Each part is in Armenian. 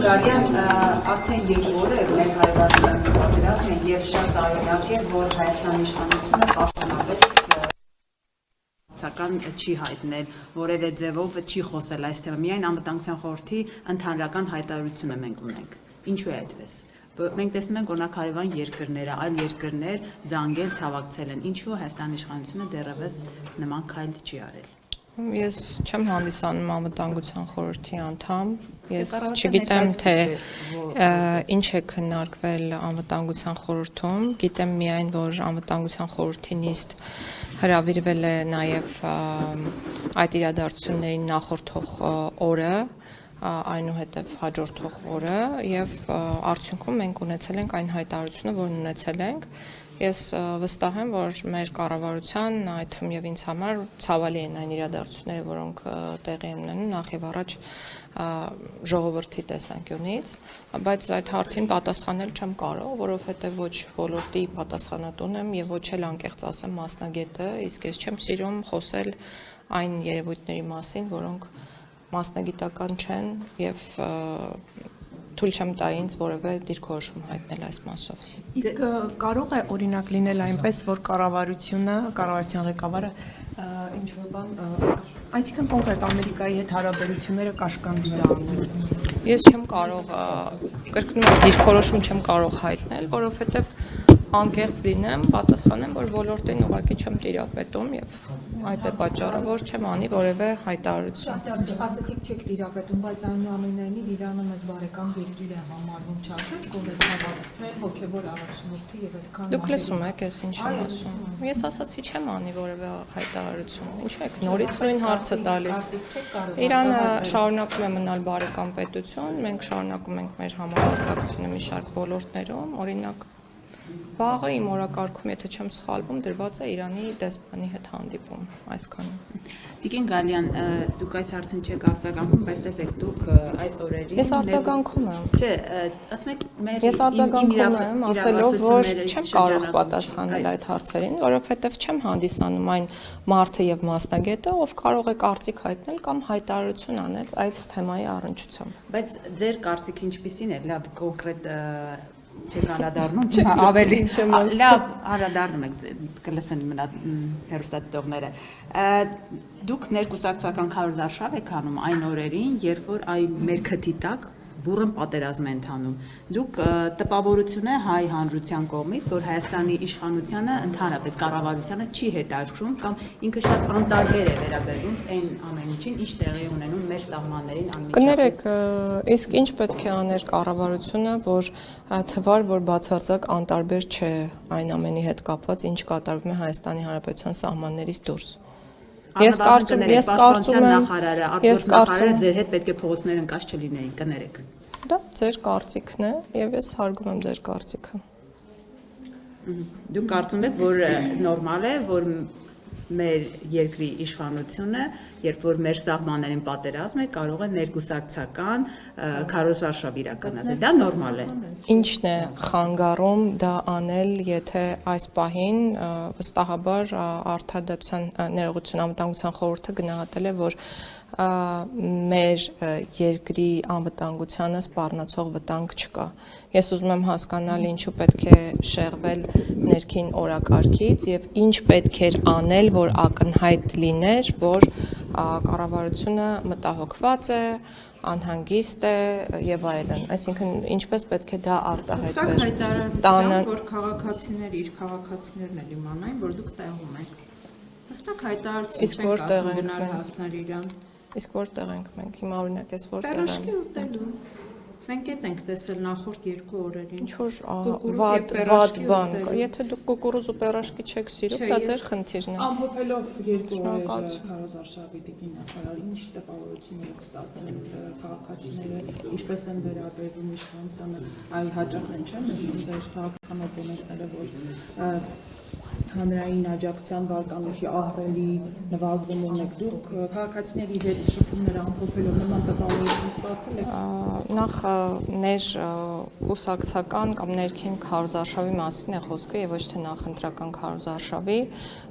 Գարյան, արդեն երկու օր է մեր հայրենական պատերազմը եւ շատ տարօրինակ է, որ Հայաստանի իշխանությունը պաշտոնապես չի հայտնել, որևէ ձևով չի խոսել այս թեմը։ Միայն անվտանգության խորհրդի ընդհանրական հայտարարությունը մենք ունենք։ Ինչու է այդպես։ Մենք տեսնում ենք օրինակ հարևան երկրները, այլ երկրներ զանգել, ցավակցել են։ Ինչու Հայաստանի իշխանությունը դեռևս նման քայլ չի արել։ Ես չեմ հանդիսանում անվտանգության խորհրդի անդամ, ես չգիտեմ թե ինչ է քննարկվել անվտանգության խորհրդում, գիտեմ միայն որ անվտանգության խորհրդի նիստ հրավիրվել է նաև այդ իրադարձություններին նախորդող օրը, այնուհետև հաջորդող օրը եւ արդյունքում մենք ունեցել ենք այն հայտարարությունը, որն ունեցել ենք։ Ես վստահ եմ, որ մեր կառավարության, այդ թվում եւ ինձ համար ցավալի են այն իրադարձությունները, որոնք տեղի են ունենում նախ եւ առաջ ժողովրդի տեսանկյունից, բայց այդ հարցին պատասխանել չեմ կարող, որովհետեւ ոչ ոլորտի պատասխանատուն եմ եւ ոչ էլ անկեղծ ասեմ մասնագետը, իսկ ես չեմ սիրում խոսել այն երևույթների մասին, որոնք մասնագիտական չեն եւ թույլ չեմ տա ինձ որևէ դիրքորոշում հայտնել այս մասով։ Իսկ կարող է օրինակ լինել այնպես, որ կառավարության ղեկավարը ինչ-որ բան, այսինքն կոնկրետ Ամերիկայի հետ հարաբերությունները կաշկանդի դառնան։ Ես չեմ կարող, կրկնում եմ, դիրքորոշում չեմ կարող հայտնել, որովհետեւ անկեղծ լինեմ, պատասխանեմ, որ ոլորտին ուղղակի չեմ տիրապետում եւ այդ է պատճառը, որ չեմ անի որևէ հայտարարություն։ Ասացիք չեք տիրապետում, բայց այնուամենայնիվ Իրանը մեզ բարեկամ երկիր է համարվում, չարժեք գոհեցավացել հոգեվոր առաջնորդի եւ այդքան։ Դուք լսում եք, ես ինչ եմ ասում։ Ես ասացի չեմ անի որևէ հայտարարություն։ Ինչ եք նորից նույն հարցը տալիս։ Իրանը շարունակում է մնալ բարեկամ պետություն, մենք շարունակում ենք մեր համագործակցությունը մի շարք ոլորտներում, օրինակ վաղը իմ օրակարգում, եթե չեմ սխալվում, դրված է Իրանի դեսպանի հետ հանդիպում, այսքանը։ Տիկին Գալյան, դուք այս հարցին չեք արձագանքում, բայց տեսեք դուք այս օրերին Ես արձագանքում եմ։ Չէ, ասում եք մեր Ես արձագանքում եմ, ասելով, որ չեմ կարող պատասխանել այդ հարցերին, որովհետև չեմ հանդիսանում այն մարդը եւ մասնագետը, ով կարող է կարծիք հայտնել կամ հայտարարություն անել այս թեմայի առնչությամբ։ Բայց ձեր կարծիքը ինչպիսին է, լավ կոնկրետ չեք անդրադառնում, ավելի լավ անդրադառնում եք կլսեն մնա հեռուստադիտողները։ Դուք ներկուսակցական քարոզարշավ եք անում այն օրերին, երբ որ այ մեր քթի տակ բուռն պատերազմ է ընթանում։ Դուք տպավորություն է հայ հանրության կողմից, որ Հայաստանի իշխանությանը ընդհանրապես կառավարությանը չի հետաքրքրում կամ ինքը շատ անտարբեր է վերաբերվում այն ամեն ինչին, ինչ տեղի ունենում մեր սահմաններին անմիջապես։ Կներեք, իսկ ինչ պետք է աներ կառավարությունը, որ թվար, որ բացարձակ անտարբեր չէ այն ամենի հետ կապված, ինչ կատարվում է Հայաստանի Հանրապետության սահմաններից դուրս։ Ես կարծում եմ, ձեր հետ պետք է փողոցներ ընկած չլինեին, կներեք։ Դա ձեր կարծիքն է, եւ ես հարգում եմ ձեր կարծիքը։ Դուք կարծում եք, որ նորմալ է, որ մեր երկրի իշխանությունը, երբ որ մեր սահմաններին պատերազմ է, կարող է ներկուսակցական քարոզարշավ իրականացնել։ Դա նորմալ է։ Ինչն է խանգարում դա անել, եթե այս պահին վստահաբար Արդարադատության ներողություն անվտանգության խորհուրդը գնահատել է, որ մեր երկրի անվտանգությանը սպառնացող վտանգ չկա։ Ես ուզում եմ հասկանալ ինչու պետք է շեղվել ներքին օրակարգից եւ ինչ պետք էր անել, որ ակնհայտ լիներ, որ կառավարությունը մտահոգված է, անհանգիստ է եւ այլն։ Այսինքն ինչպես պետք է դա արտահայտվեր։ Որ քաղաքացիները իր քաղաքացիներն էլ իմանային, որ դուք տեղում եք։ Հստակ հայտարարություն եք ասում գնալ հասնել Իրան։ Իսկ որտեղ ենք մենք հիմա օրինակ ես որտեղ եմ։ Պերոշկի ուտելու։ Մենք այդ ենք տեսել նախորդ երկու օրերին։ Ինչ-որ վատ բան կա։ Եթե դուք կուկուրուզ ու պերոշկի չեք սիրում, դա ձեր խնդիրն է։ Ամփոփելով երկու օրեր քարոզարշավի տիկին նախարար, ինչ տպավորություններ եք ստացել քաղաքացիները, ինչպես են վերաբերվում իշխանությանը, այլ հաճախ են չէ՞ նշում ձեր քաղաքական օպոնենտները, որ հանրային աջակցության վարկանիշի ահռելի նվազումն եք դուք քաղաքացիների հետ շփումները ամփոփելով նման տպավորություն ստացել եք։ Նախ ներ կուսակցական կամ ներքին քարոզարշավի մասին է խոսքը եւ ոչ թե նախընտրական քարոզարշավի,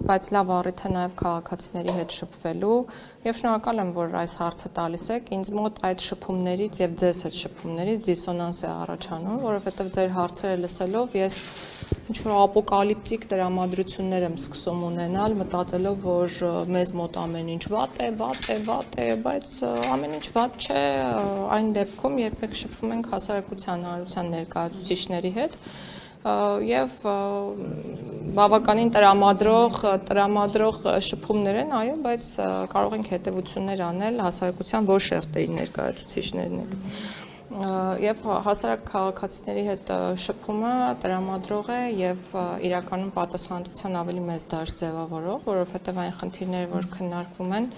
բայց լավ առիթ է նաեւ քաղաքացիների հետ շփվելու եւ շնորհակալ եմ, որ այս հարցը տալիս եք։ Ինձ մոտ այդ շփումներից եւ ձեզ հետ շփումներից դիսոնանս է առաջանում, որովհետեւ ձեր հարցերը լսելով ես ինչ-որ ապոկալիպտիկ տրամադրություններ եմ սկսում ունենալ, մտածելով, որ մեզ մոտ ամեն ինչ վատ է, բայց ամեն ինչ վատ չէ այն դեպքում, երբ մենք շփվում ենք հասարակության հանրության ներկայացուցիչների հետ եւ բավականին տրամադրող շփումներ են, այո, բայց կարող ենք հետեւություններ անել հասարակության ոչ շերտերի ներկայացուցիչներն են։ Եվ հասարակ քաղաքացիների հետ շփումը տրամադրող է եւ իրականում պատասխանատվության ավելի մեծ դաշտ ձևավորող, որովհետեւ այն խնդիրները, որ քննարկվում են,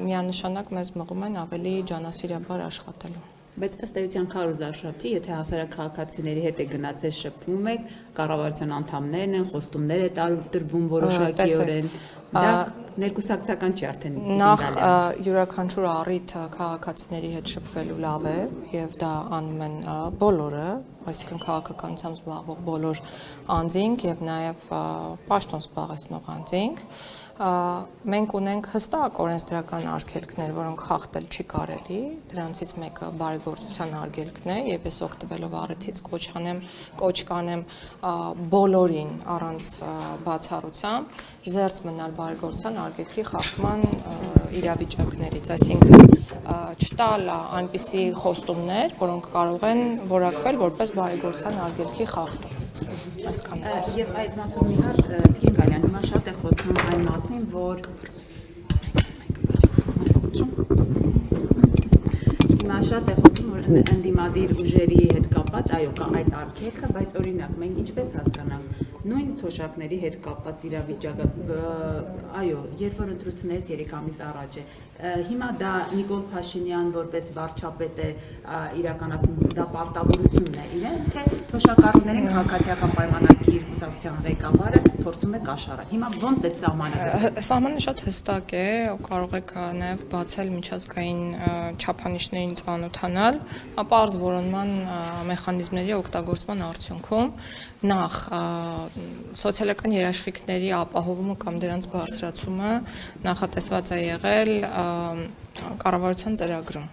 միանշանակ մեզ մղում են ավելի ջանասիրաբար աշխատելու։ Բայց ըստ էության քարոզարշավ չի, եթե հասարակ քաղաքացիների հետ է գնացել շփվում եք, կառավարության անդամներն են, խոստումներ է տրվում որոշակիորեն, դա ներկուսակցական չի արդեն։ Նախ յուրաքանչյուր առիթ քաղաքացիների հետ շփվելու լավ է եւ դա անում են բոլորը, այսինքն քաղաքականությամբ զբաղվող բոլոր անձինք եւ նաեւ պաշտոն զբաղեցնող անձինք։ Մենք ունենք հստակ օրենսդրական արգելքներ, որոնք խախտել չի կարելի, դրանցից մեկը բարեգործության արգելքն է եւ ես օգտվելով առիթից կոչ կանեմ բոլորին առանց բացառությամբ զերծ մնալ բարեգործության արգելքի խախտման իրավիճակներից, այսինքն չտալ այնպիսի խոստումներ, որոնք կարող են որակվել որպես բարեգործության արգելքի խախտում։ Եվ այդ մասին մի հարց Տիկին Գալյան, հիմա շատ է խոսվում այն մասին, որ ընդդիմադիր ուժերի հետ կապված, այո, կա այդ արգելքը, բայց օրինակ մենք ինչպես հասկանանք նույն թոշակների հետ կապված իրավիճակը, այո, երբ որ ընտրություններից 3 ամիս առաջ է, հիմա դա Նիկոլ Փաշինյան որպես վարչապետ է իրականացնում, դա պարտավորությունն է իրեն, թե թոշակառուներին քաղաքացիական պայմանագիր կուսակցության ղեկավարը փորձում է կաշառել։ Հիմա ոնց է սահմանը։ Սահմանը շատ հստակ է, կարող եք նաև բացել միջազգային չափանիշներին ծանոթանալ, պարզ որոնման մեխանիզմների օգտագործման արդյունքում նախ սոցիալական երաշխիքների ապահովումը կամ դրանց բարձրացումը նախատեսված է եղել կառավարության ծրագրում։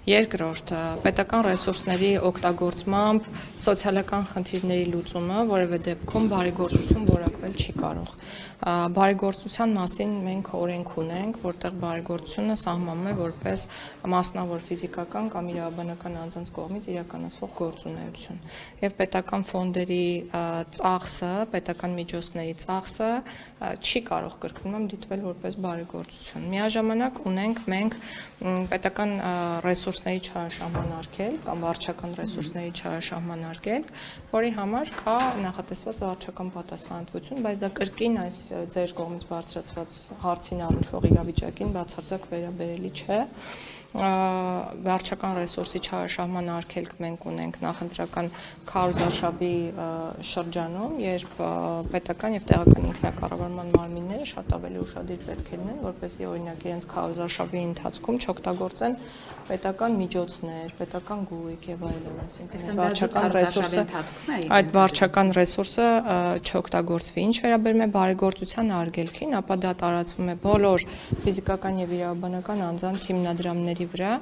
Երկրորդ, պետական ռեսուրսների օգտագործմամբ սոցիալական խնդիրների լուծումը որևէ դեպքում բարեգործություն որակվել չի կարող։ Բարեգործության մասին մենք օրենք ունենք, որտեղ բարեգործությունը սահմանում է որպես մասնավոր ֆիզիկական կամ իրավաբանական անձանց կողմից իրականացվող գործունեություն։ Եվ պետական ֆոնդերի ծախսը, պետական միջոցների ծախսը չի կարող կրկնում դիտվել որպես բարեգործություն։ Միաժամանակ ունենք մենք պետական ռեսուրսների չարաշահման արգելք կամ վարչական ռեսուրսների չարաշահման արգելք, որի համար կա նախատեսված վարչական պատասխանատվություն, բայց դա կրկին այս ձեր կողմից բարձրացված հարցին առնչվող իրավիճակին բացարձակ վերաբերելի չէ։ Վարչական ռեսուրսի չարաշահման արգելք մենք ունենք նախընտրական քարոզարշավի շրջանում, երբ պետական եւ տեղական ինքնակառավարման մարմինները շատ ավելի ուշադիր պետք է լինեն, որպեսզի օրինակ իրենց քարոզարշավի ընթացքում չօգտագործեն պետական միջոցներ, պետական գույք եւ այլն, այսինքն վարչական ռեսուրսը, այդ վարչական ռեսուրսը չօգտագործվի։ Ինչ վերաբերում է բարեգործության արգելքին, ապա դա տարածվում է բոլոր ֆիզիկական եւ իրավաբանական անձանց հիմնադրամների վրա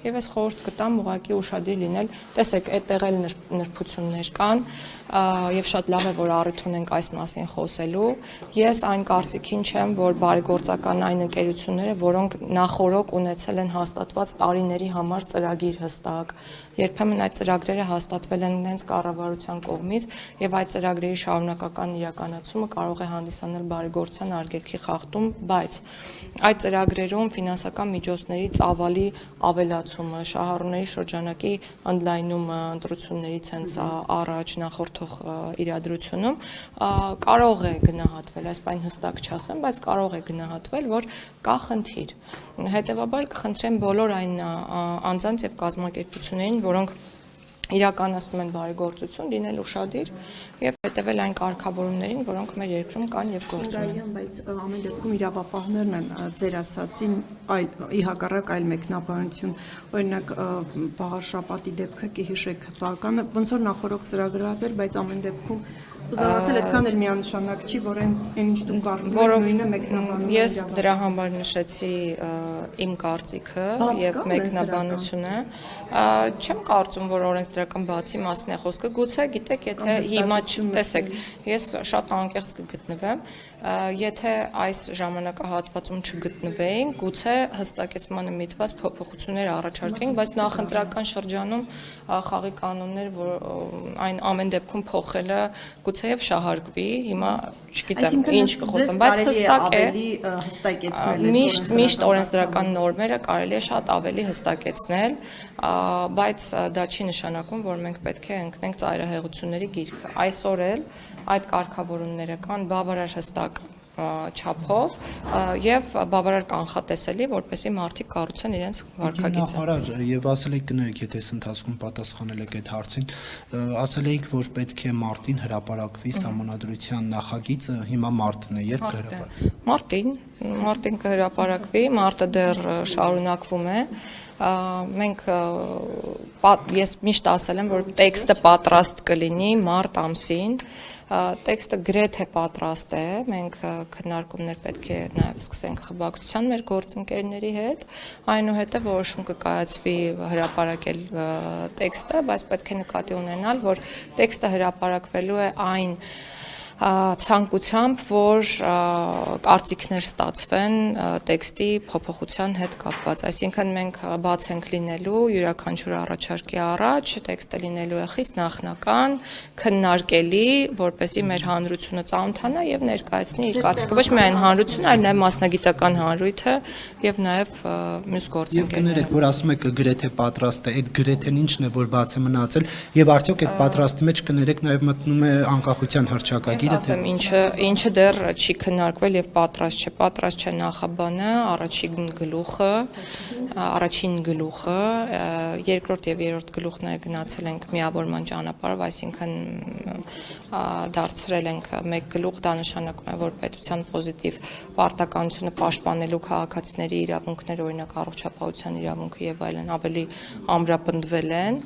եւ ես խորհուրդ կտամ ուղղակի ուշադիր լինել, տեսեք, այդտեղ էլ նրբություններ կան եւ շատ լավ է, որ առիթ ունենք այս մասին խոսելու։ Ես այն կարծիքին չեմ, որ բարեգործական այն ընկերությունները, որոնք նախորոք ունեցել են հաստատված տարիների համար ծրագիր հստակ, երբեմն այդ ծրագրերը հաստատվել են հենց կառավարության կողմից եւ այդ ծրագրերի շարունակական իրականացումը կարող է հանդիսանալ բարեգործության արգելքի խախտում, բայց այդ ծրագրերում ֆինանսական միջոցների ծավալի ավելացումը, շահառուների շրջանակի ընդլայնումը ընտրություններից հենց առաջ նախորդող իրադրությունում կարող է գնահատվել, այսպես հստակ չասեմ, բայց կարող է գնահատվել, որ կա խնդիր։ Հետևաբար կխնդրեմ բոլոր այն անձանց եւ կազմակերպություններին, որոնք իրականացնում են բարեգործություն, լինել ուշադիր եւ հետեւել այն կարգավորումներին, որոնք մեր երկրում կան եւ գործում են։ Բայց ամեն դեպքում իրավապահներն են ձեր ասածին ի հակառակ այլ մեկնաբանություն, օրինակ Վաղարշապատի դեպքը կհիշեք վականը ոնց որ նախորդ ծրագրված էր, բայց ամեն դեպքում Ուզում այդքան էլ միանշանակ չի, որ այն ինչ դու կարծում ես նույնը մեկնաբանում է։ Ես դրա համար նշեցի իմ կարծիքը եւ մեկնաբանությունը։ Չեմ կարծում, որ օրենսդրական բացի մասն է խոսքը։ Գուցե գիտեք, եթե հիմա տեսեք, ես շատ անկեղծ կգտնվեմ, եթե այս ժամանակահատվածում չգտնվեին, գուցե հստակեցմանը միտված փոփոխություններ առաջարկենք, բայց նախընտրական շրջանում խաղի կանոններ, որ այն ամեն դեպքում փոխելը գուցեև շահարկվի, հիմա չգիտեմ ինչ կխոսեմ, բայց հստակ է միշտ օրենսդրական նորմերը կարելի է շատ ավելի հստակեցնել, բայց դա չի նշանակում, որ մենք պետք է ընկնենք ծայրահեղությունների գիրկը։ Այսօր էլ այդ կարգավորումները կան բավարար հստակ չափով եւ բավարար կանխատեսելի, որպեսզի մարդիկ կառուցեն իրենց վարքագիծը։ Նախարար, եւ ասել եք կներեք, եթե այս ընթացքում պատասխանել եք այդ հարցին, ասել եք, որ պետք է մարտին հրապարակվի սահմանադրության նախագիծը, հիմա մարտն է, երբ կհրապարակվի։ Մարտին կհրապարակվի, մարտը դեռ շարունակվում է։ Ես միշտ ասել եմ, որ տեքստը պատրաստ կլինի մարտ ամսին, տեքստը գրեթե պատրաստ է, մենք քննարկումներ պետք է նաև սկսենք խմբակցության մեր գործընկերների հետ, այնուհետև որոշում կկայացվի հրապարակել տեքստը, բայց պետք է նկատի ունենալ, որ տեքստը հրապարակվելու է այն ցանկությամբ, որ կարծիքներ ստացվեն տեքստի փոփոխության հետ կապված, այսինքն մենք բաց ենք լինելու յուրաքանչյուր առաջարկի առաջ, տեքստը լինելու է խիստ նախնական, քննարկելի, որպեսզի մեր հանրությունը ծանոթանա եւ ներկայացնի իր կարծիքը, ոչ միայն հանրությունը, այլ նաեւ մասնագիտական հանրույթը եւ նաեւ մյուս գործընկերները։ Եվ կներեք, որ ասում եք գրեթե պատրաստ է, այդ գրեթեն ինչն է, որ բաց է մնացել, եւ արդյոք այդ պատրաստի մեջ կներեք նաեւ մտնում է անկախության հռչակագիր։ Ասեմ, ինչը դեռ չի քննարկվել եւ պատրաստ չէ։ Պատրաստ չէ նախաբանը, առաջին գլուխը, երկրորդ եւ երրորդ գլուխները գնացել ենք միավորման ճանապարհով, այսինքն դարձրել ենք մեկ գլուխ, դա նշանակում է, որ պետության պոզիտիվ պարտականությունը պաշտպանելու քաղաքացիների իրավունքները, օրինակ առողջապահության իրավունքը եւ այլն ավելի ամրապնդվել են,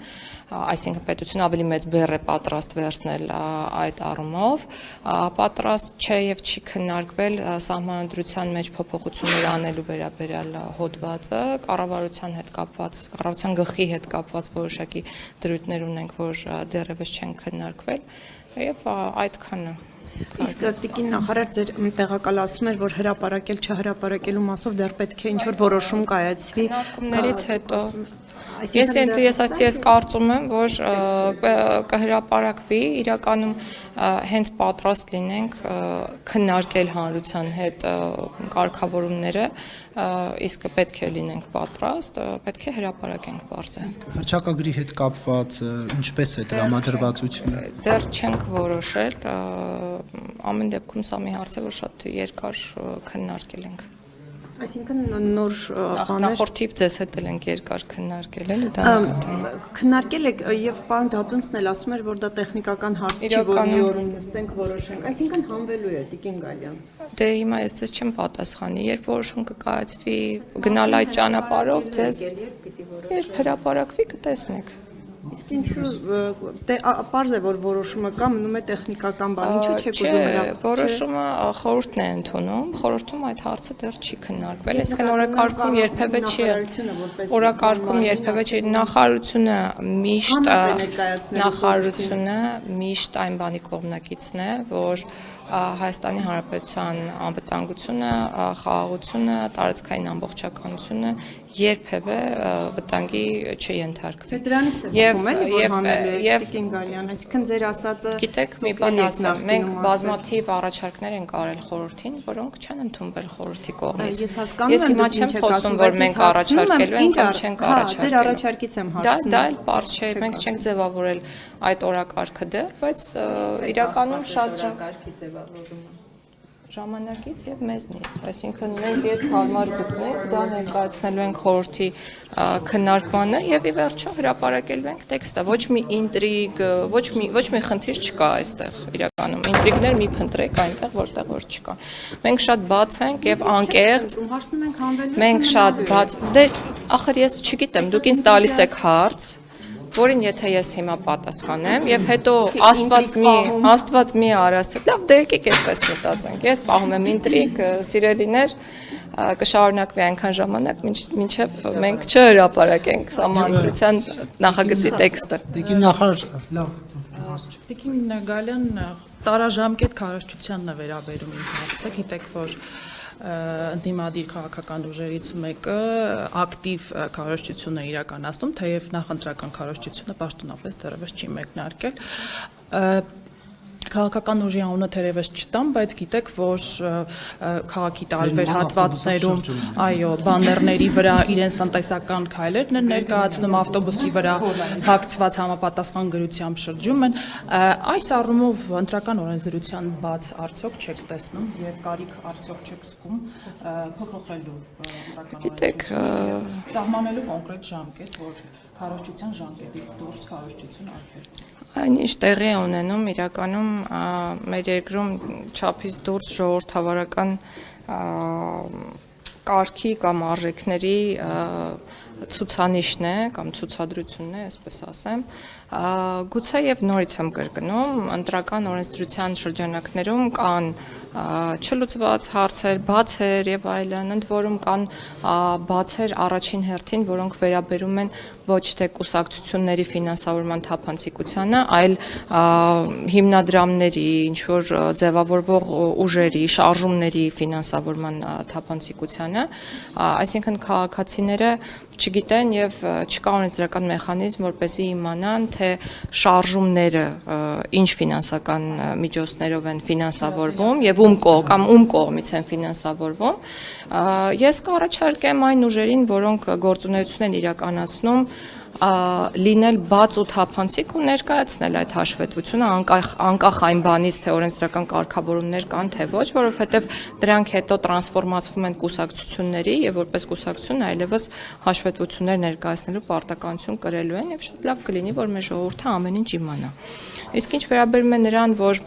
այսինքն պետությունը ավելի մեծ բեռ է պատրաստ վերցնել այդ առումով, պատրաստ չէ եւ չի քննարկվել սահմանադրության մեջ փոփոխություններ անելու վերաբերյալ հոդվածը, կառավարության հետ կապված, կառավարության գլխի հետ կապված որոշակի դրույթներ ունենք, որ դեռևս չեն քննարկվել եւ այդքանը։ Իսկ տիկին նախարար ձեր տեղակալացում էր, որ հրապարակել չհրապարակելու մասով դեռ պետք է ինչ-որ որոշում կայացվի։ Քննարկումներից հետո Ես կարծում եմ, որ կհրապարակվի, իրականում հենց պատրաստ լինենք քննարկել հանրության հետ կարգավորումները, իսկ պետք է լինենք պատրաստ, պետք է հրապարակենք բարձր։ Հռչակագրի հետ կապված ինչպես է տրամադրվածությունը։ Դեռ չենք որոշել, ամեն դեպքում սա մի հարց է, որ շատ երկար քննարկել ենք։ Այսինքն նոր բաներ նախորդիվ ձեզ հետ ենք երկար քննարկել, էլի դա քննարկել եք եւ պարոն Դատունցն էլ ասում էր, որ դա տեխնիկական հարց չի, որ մի օրում նստենք որոշենք, այսինքն հանվելու է Տիկին Գալյան։ Դե հիմա ես ձեզ չեմ պատասխանի, երբ որոշում կկայացվի գնալ այդ ճանապարհով, ձեզ երբ հրապարակվի կտեսնեք։ Իսկ ինչու պարզ է, որ որոշումը կա, մնում է տեխնիկական բան, ինչու չեք ուզում հրապարակել։ Որոշումը խորհուրդն է ընդունում, խորհրդում այդ հարցը դեռ չի քննարկվել, այսինքն օրակարգում երբևէ չի, օրակարգում երբևէ չի, նախարարությունը միշտ այն բանի կողմնակիցն է, որ Հայաստանի Հանրապետության անվտանգությունը, խաղաղությունը, տարածքային ամբողջականությունը երբևէ վտանգի չենթարկվի։ Դրանից է բխում էլի, որ հանելու է Տիկին Գալյան, այսինքն ձեր ասածը։ Գիտեք, մի բան ասեմ, մենք բազմաթիվ առաջարկներ ենք արել խորհրդին, որոնք չեն ընդունվել խորհրդի կողմից։ Ես հիմա չեմ խոսում, որ մենք առաջարկելու ենք կամ չենք առաջարկել։ Ձեր առաջարկից եմ հարցնում։ Դա էլ բարձ չէ, մենք չենք ձևավորել այդ օրակարգը դեռ, բայց իրականում շատ ժամանակից եւ մեզնից, այսինքն մենք երբ հարմար գտնենք, դա ներկայացնելու ենք խորհրդի քննարկմանը եւ ի վերջո հրապարակելու ենք տեքստը, ոչ մի ինտրիգ, ոչ մի խնդիր չկա այստեղ իրականում, ինտրիգներ մի փնտրեք այնտեղ, որտեղ որ չկա։ Մենք շատ բաց ենք եւ անկեղծ, Հարցնում ենք հանվելու։ մենք շատ բաց, դե ախր ես չգիտեմ, դուք ինձ տալիս եք հարց, որին եթե ես հիմա պատասխանեմ եւ հետո Աստված մի արասը, լավ դե եկեք այսպես մտածենք, ես պահում եմ ինտրիգ, սիրելիներ, կշարունակվի այնքան ժամանակ, մինչև մենք չհրապարակենք Սահմանադրության նախագծի տեքստը։ Տիկին նախարար, լավ։ Տիկին Գալյան տարաժամկետ քարոզչությանն է վերաբերում իմ հարցը, գիտեք որ ընդդիմադիր քաղաքական ուժերից մեկը ակտիվ քարոզչություն է իրականացնում, թեև նախընտրական քարոզչությունը պաշտոնապես դեռևս չի մեկնարկել։ Քաղաքական ուժի անունը թերևս չտամ, բայց գիտեք, որ քաղաքի տարբեր հատվածներում, այո, բաներների վրա իրենց տնտեսական քայլերն են ներկայացնում, ավտոբուսի վրա հագցված համապատասխան գրությամբ շրջում են։ Այս առումով ընտրական օրենսդրության բաց արդյոք չեք տեսնում եւ կարիք արդյոք չեք զգում փոփոխելու ընտրական օրենսդրությունը, սահմանելու կոնկրետ ժամկետ, որ քարոզչության ժամկետից դուրս քարոզչություն արգելվի։ Այնինչ տեղի է ունենում իրականում մեր երկրում չափից դուրս ժողովրդավարական կարգի կամ արժեքների ցուցանիշն է կամ ցուցադրությունն է, այսպես ասեմ, գուցե եւ նորից եմ կրկնում, ընտրական օրենսդրության շրջանակներում կան չլուծված հարցեր, բացեր եւ այլն, ընդ որում կան բացեր առաջին հերթին, որոնք վերաբերում են ոչ թե կուսակցությունների ֆինանսավորման թափանցիկությանը, այլ հիմնադրամների, ինչ որ ձևավորվող ուժերի, շարժումների ֆինանսավորման թափանցիկությանը, այսինքն քաղաքացիները չգիտեն եւ չկա օրենսդրական մեխանիզմ, որպեսզի իմանան, թե շարժումները ինչ ֆինանսական միջոցներով են ֆինանսավորվում եւ ում կողմից են ֆինանսավորվում։ Ես կառաջարկեմ այն ուժերին, որոնք գործունեություն են իրականացնում, լինել բաց ու թափանցիկ ու ներկայացնել այդ հաշվետվությունը անկախ այն բանից, թե օրենսդրական կարգավորումներ կան, թե ոչ, որովհետև դրանք հետո տրանսֆորմացվում են կուսակցությունների եւ որպես կուսակցություն այլևս հաշվետվություններ ներկայացնելու պարտականություն կրելու են եւ շատ լավ կլինի, որ մեր ժողովուրդը ամեն ինչ իմանա։ Իսկ ինչ վերաբերում է նրան, որ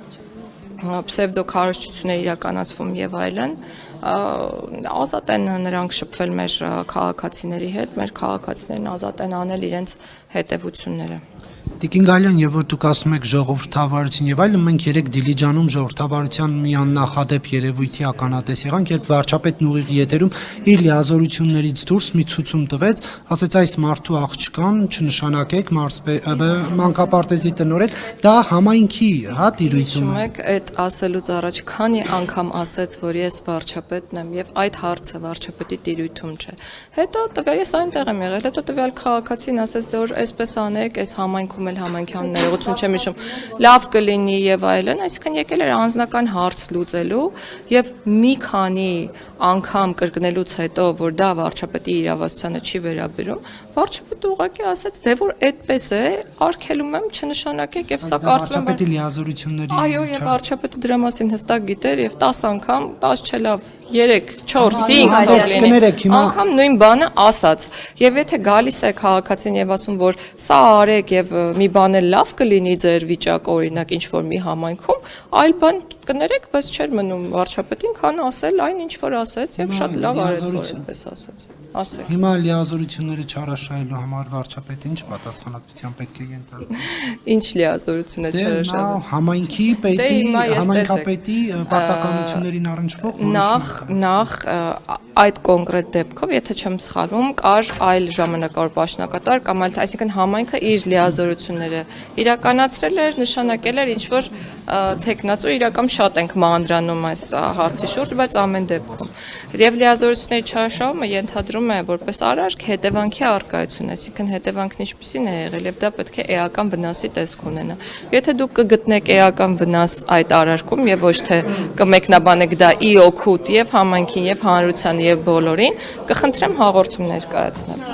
պսևդո քարոզչություններ իրականացվում եւ այլն, ազատ են նրանք շփվել մեր քաղաքացիների հետ, մեր քաղաքացիներն ազատ են անել իրենց հետևությունները։ Տիկին Գալյան, եւ որ դուք ասում եք ժողովրդավարություն եւ այլն, մենք երեք Դիլիջանում ժողովրդավարության մի աննախադեպ երևույթի ականատես եղանք, երբ վարչապետն ուղիղ եթերում իր լիազորություններից դուրս մի ցուցում տվեց, ասեց այս մարդու աղջկան չնշանակեք մանկապարտեզի տնօրեն, դա համայնքի, հա, տիրույթում է։ Այդ ասելուց առաջ քանի անգամ ասեց, որ ես վարչապետն եմ եւ այդ հարցը վարչապետի տիրույթում չէ։ Հետո տվյալ ես այնտեղ եմ եղել, հետո տվյալ քաղաքացին ասեց, որ այսպես անեք, այս համայնքում համայնքյան ներողություն չեմ հիշում, լավ կլինի եւ այլն, այսինքն եկել էր անձնական հարց լուծելու եւ մի քանի անգամ կրկնելուց հետո, որ դա վարչապետի իրավասությանը չի վերաբերում, վարչապետը ուղղակի ասաց, դե որ այդպես է, արգելում եմ, չնշանակեք եւ սա կարծում եմ վարչապետի լիազորությունների։ Այո, եւ վարչապետը դրա մասին հստակ գիտեր եւ 10 անգամ, 10 չէ լավ, 3, 4, 5 անգամ նույն բանը ասաց։ Եվ եթե գալիս է քաղաքացին եւ ասում, որ սա արեք եւ մի բան էլ լավ կլինի ձեր վիճակը, օրինակ ինչ որ մի համայնքում, այլ բան կներեք, բայց չէր մնում վարչապետին, քան ասել այն ինչ որ ասեց եւ շատ լավ արեց, որ այդպես ասեց։ Ասեք։ Հիմա լիազորությունները չարաշահելու համար վարչապետը ինչ պատասխանատվության պետք է ենթարկվի։ Ինչ լիազորություն է չարաշահելու։ Համայնքի պետի, համայնքապետի պարտականություններին առնչվող նախ այդ կոնկրետ դեպքով, եթե չեմ սխալվում, կար այլ ժամանակավոր պաշտոնակատար կամ այլ, այսինքն համայնքը իր լիազորությունները իրականացրել էր, նշանակել էր ինչ որ տեխնացու իրական շատ ենք մանրանում այս հարցի շուրջ, բայց ամեն դեպքում եւ լիազորությունների չարաշահումը ենթադրում է որպես արարք հետևանքի առկայություն, այսինքն հետևանքն ինչպիսին է եղել եւ դա պետք է էական վնասի տեսք ունենա։ Եթե դուք կգտնեք էական վնաս այդ արարքում եւ ոչ թե կմեկնաբանեք դա ի օգուտ եւ համայնքին եւ հանրությանը եւ բոլորին, կխնդրեմ հաղորդում ներկայացնել։